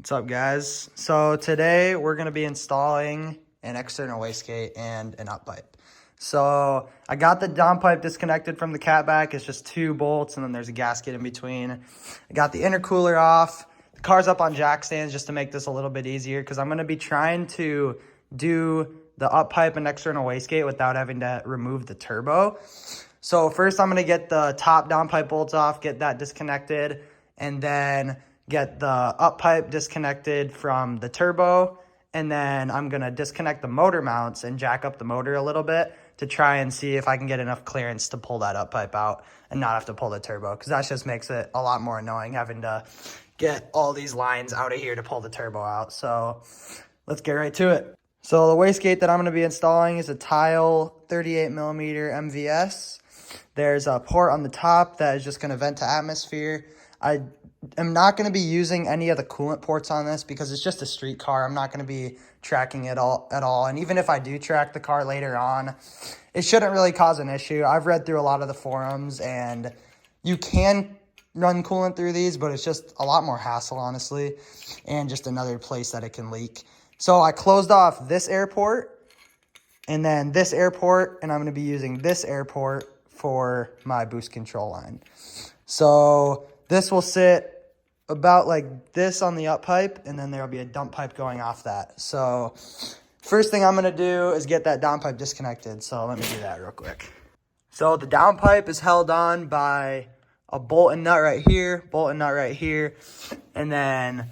What's up, guys? So today we're going to be installing an external wastegate and an uppipe. So I got the downpipe disconnected from the catback. It's just 2 bolts and then there's a gasket in between. I got the intercooler off. The car's up on jack stands just to make this a little bit easier because I'm going to be trying to do the uppipe and external wastegate without having to remove the turbo. So first I'm going to get the top downpipe bolts off, get that disconnected, and then get the uppipe disconnected from the turbo, and then I'm going to disconnect the motor mounts and jack up the motor a little bit to try and see if I can get enough clearance to pull that uppipe out and not have to pull the turbo, because that just makes it a lot more annoying having to get all these lines out of here to pull the turbo out. So let's get right to it. So the wastegate that I'm going to be installing is a Tial 38mm MVS. There's a port on the top that is just going to vent to atmosphere. I'm not going to be using any of the coolant ports on this because it's just a street car. I'm not going to be tracking it at all. And even if I do track the car later on, it shouldn't really cause an issue. I've read through a lot of the forums and you can run coolant through these, but it's just a lot more hassle, honestly, and just another place that it can leak. So I closed off this airport and then this airport, and I'm going to be using this airport for my boost control line. So this will sit about like this on the uppipe, and then there'll be a dump pipe going off that. So first thing I'm going to do is get that downpipe disconnected. So let me do that real quick. So the downpipe is held on by a bolt and nut right here, bolt and nut right here, and then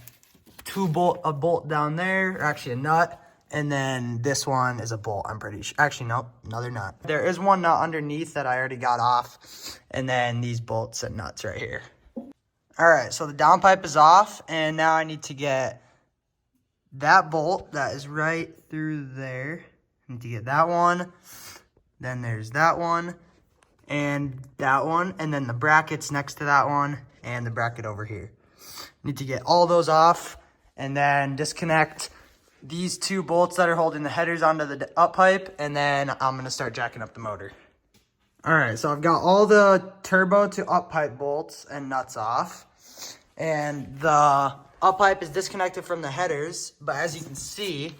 a bolt down there, or actually a nut. And then this one is a bolt, I'm pretty sure. Actually, nope, another nut. There is one nut underneath that I already got off. And then these bolts and nuts right here. All right, so the downpipe is off. And now I need to get that bolt that is right through there. I need to get that one. Then there's that one. And that one. And then the brackets next to that one. And the bracket over here. Need to get all those off. And then disconnect these 2 bolts that are holding the headers onto the uppipe, and then I'm going to start jacking up the motor. All right, so I've got all the turbo to uppipe bolts and nuts off, and the uppipe is disconnected from the headers, but as you can see,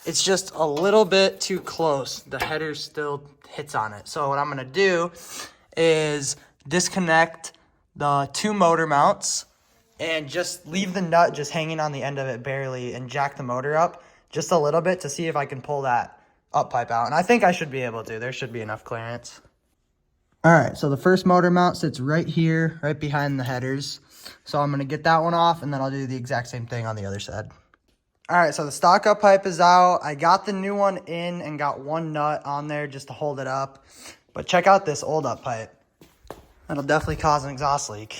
it's just a little bit too close. The header still hits on it. So what I'm going to do is disconnect the 2 motor mounts and just leave the nut just hanging on the end of it barely and jack the motor up just a little bit to see if I can pull that uppipe out. And I think I should be able to. There should be enough clearance. All right, so the first motor mount sits right here, right behind the headers. So I'm going to get that one off, and then I'll do the exact same thing on the other side. All right, so the stock uppipe is out. I got the new one in and got 1 nut on there just to hold it up. But check out this old uppipe. That'll definitely cause an exhaust leak.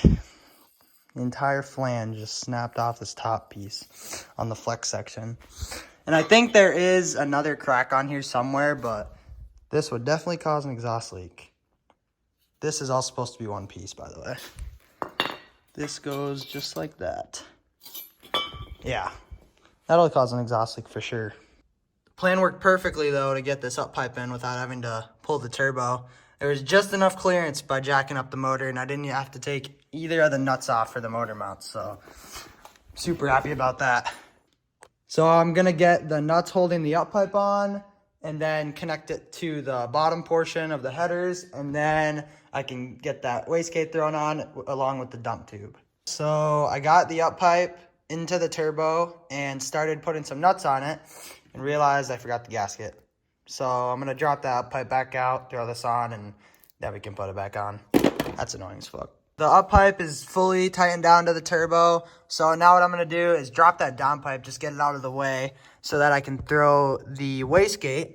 The entire flange just snapped off this top piece on the flex section. And I think there is another crack on here somewhere, but this would definitely cause an exhaust leak. This is all supposed to be one piece, by the way. This goes just like that. Yeah, that'll cause an exhaust leak for sure. The plan worked perfectly, though, to get this uppipe in without having to pull the turbo. There was just enough clearance by jacking up the motor, and I didn't have to take either of the nuts off for the motor mounts, so super happy about that. So I'm going to get the nuts holding the uppipe on and then connect it to the bottom portion of the headers, and then I can get that wastegate thrown on along with the dump tube. So I got the uppipe into the turbo and started putting some nuts on it and realized I forgot the gasket. So I'm going to drop that uppipe back out, throw this on, and then we can put it back on. That's annoying as fuck. The uppipe is fully tightened down to the turbo. So now what I'm going to do is drop that downpipe, just get it out of the way so that I can throw the wastegate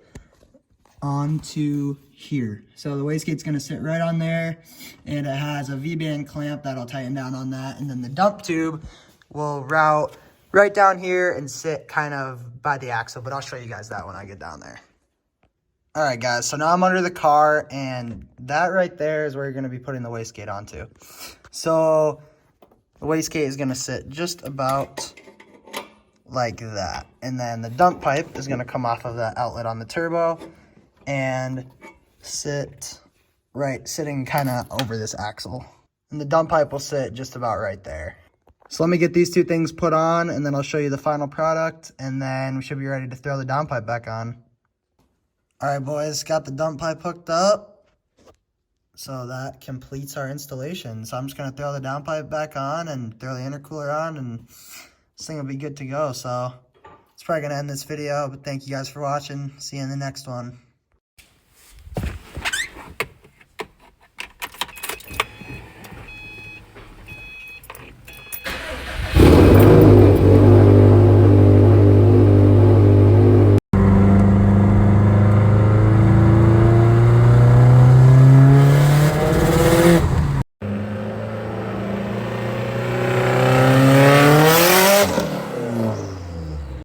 onto here. So the wastegate's going to sit right on there, and it has a V-band clamp that'll tighten down on that. And then the dump tube will route right down here and sit kind of by the axle, but I'll show you guys that when I get down there. All right, guys, so now I'm under the car, and that right there is where you're going to be putting the wastegate onto. So the wastegate is going to sit just about like that. And then the dump pipe is going to come off of that outlet on the turbo and sitting kind of over this axle. And the dump pipe will sit just about right there. So let me get these two things put on, and then I'll show you the final product, and then we should be ready to throw the downpipe back on. All right, boys, got the downpipe hooked up. So that completes our installation. So I'm just going to throw the downpipe back on and throw the intercooler on, and this thing will be good to go. So it's probably going to end this video, but thank you guys for watching. See you in the next one.